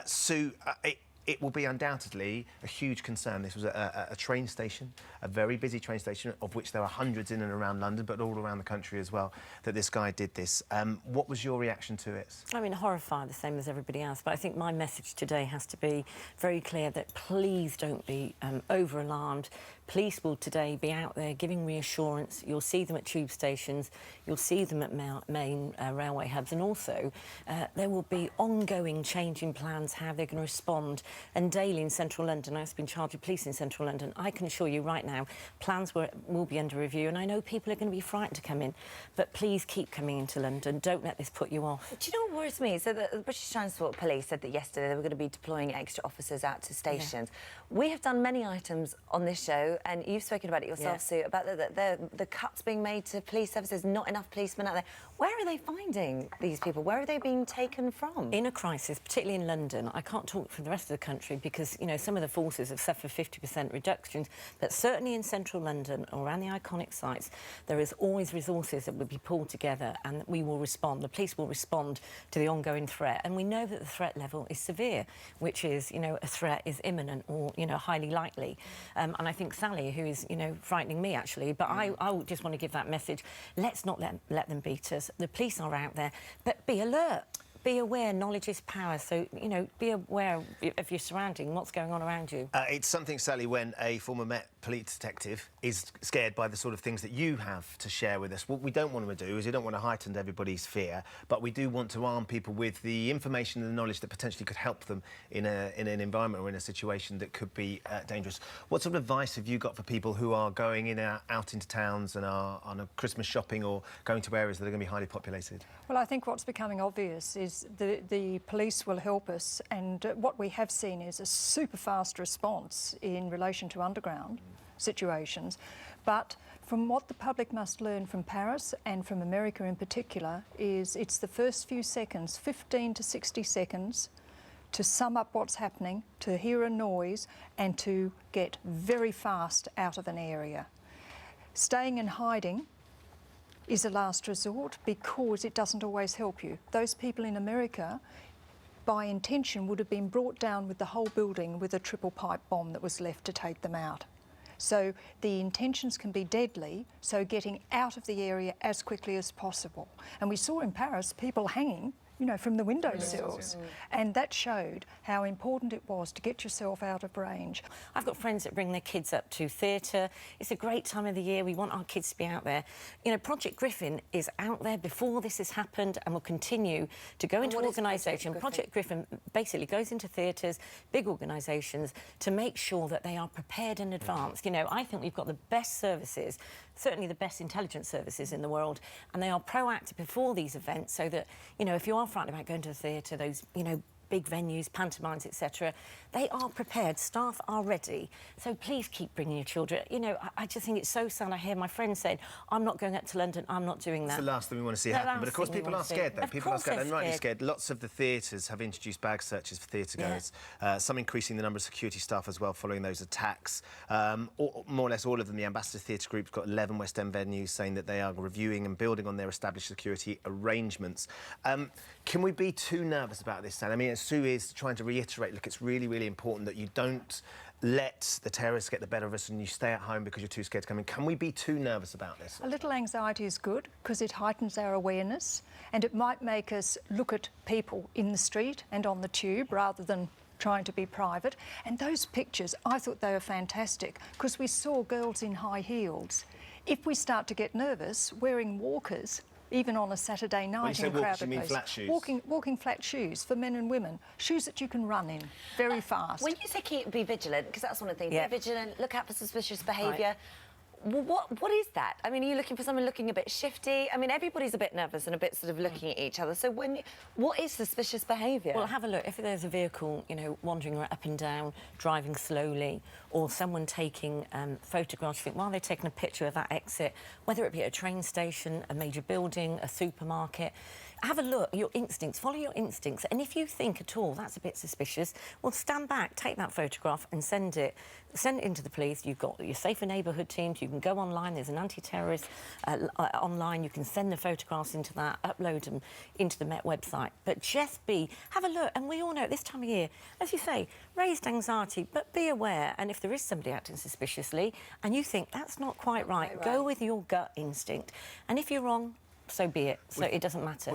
Sue, it will be undoubtedly a huge concern. This was a train station, a very busy train station, of which there are hundreds in and around London, but all around the country as well, that this guy did this. What was your reaction to it? I mean, horrified, the same as everybody else, but I think my message today has to be very clear that please don't be over-alarmed. Police will today be out there giving reassurance. You'll see them at tube stations, you'll see them at main railway hubs, and also there will be ongoing change in plans, how they're going to respond. And daily in central London, I've been in charge of police in central London, I can assure you right now, plans will be under review, and I know people are going to be frightened to come in, but please keep coming into London. Don't let this put you off. Do you know what worries me? So the British Transport Police said that yesterday they were going to be deploying extra officers out to stations. Yeah. We have done many items on this show, and you've spoken about it yourself, Sue, about the cuts being made to police services, not enough policemen out there. Where are they finding these people? Where are they being taken from? In a crisis, particularly in London, I can't talk for the rest of the country because, you know, some of the forces have suffered 50% reductions, but certainly in central London or around the iconic sites, there is always resources that will be pulled together and we will respond. The police will respond to the ongoing threat, and we know that the threat level is severe, which is, you know, a threat is imminent or, you know, highly likely. And I think Sally, who is, you know, frightening me actually, but I just want to give that message. Let's not let them beat us. The police are out there, but be alert. Be aware, knowledge is power, so, you know, be aware of your surrounding, what's going on around you. It's something, Sally, when a former Met police detective is scared by the sort of things that you have to share with us. What we don't want to do is we don't want to heighten everybody's fear, but we do want to arm people with the information and the knowledge that potentially could help them in an environment or in a situation that could be dangerous. What sort of advice have you got for people who are going in and out into towns and are on a Christmas shopping or going to areas that are going to be highly populated? Well, I think what's becoming obvious is the police will help us, and what we have seen is a super fast response in relation to underground situations. But from what the public must learn from Paris and from America in particular is it's the first few seconds, 15 to 60 seconds, to sum up what's happening, to hear a noise and to get very fast out of an area. Staying and hiding is a last resort because it doesn't always help you. Those people in America, by intention, would have been brought down with the whole building with a triple pipe bomb that was left to take them out. So the intentions can be deadly, so getting out of the area as quickly as possible. And we saw in Paris people hanging, you know, from the windowsills. And that showed how important it was to get yourself out of range. I've got friends that bring their kids up to theatre. It's a great time of the year. We want our kids to be out there. You know, Project Griffin is out there before this has happened and will continue to go into organisation. Project Griffin basically goes into theatres, big organisations, to make sure that they are prepared in advance. You know, I think we've got the best services, certainly the best intelligence services in the world, and they are proactive before these events so that, you know, if you are frightened about going to the theatre, those, you know, big venues, pantomimes, etc., they are prepared, staff are ready. So please keep bringing your children. You know, I just think it's so sad. I hear my friends saying, I'm not going up to London, I'm not doing that. It's the last thing we want to see happen. But of course people are scared, though. People are scared, and rightly scared. Lots of the theatres have introduced bag searches for theatre-goers, some increasing the number of security staff as well following those attacks. More or less all of them, the Ambassador Theatre Group's got 11 West End venues saying that they are reviewing and building on their established security arrangements. Can we be too nervous about this, Sally? I mean, Sue is trying to reiterate, look, it's really, really important that you don't let the terrorists get the better of us and you stay at home because you're too scared to come in. Can we be too nervous about this? A little anxiety is good because it heightens our awareness, and it might make us look at people in the street and on the tube rather than trying to be private. And those pictures, I thought they were fantastic because we saw girls in high heels. If we start to get nervous, wearing walkers, even on a Saturday night in a crowded place. You mean flat shoes? Walking flat shoes for men and women. Shoes that you can run in very fast. When you say be vigilant, because that's one of the things, be vigilant, look out for suspicious behaviour. Right. Well, what is that? I mean, are you looking for someone looking a bit shifty? I mean, everybody's a bit nervous and a bit sort of looking at each other. So what is suspicious behaviour? Well, have a look. If there's a vehicle, you know, wandering up and down, driving slowly, or someone taking photographs, you think, while they're taking a picture of that exit, whether it be at a train station, a major building, a supermarket, have a look at your instincts, follow your instincts, and if you think at all that's a bit suspicious, well, stand back, take that photograph and send it into the police. You've got your safer neighbourhood teams. You can go online. There's an anti-terrorist online. You can send the photographs into that, upload them into the Met website. But just have a look. And we all know at this time of year, as you say, raised anxiety, but be aware. And if there is somebody acting suspiciously and you think that's not quite right, go with your gut instinct. And if you're wrong, so be it. So it doesn't matter.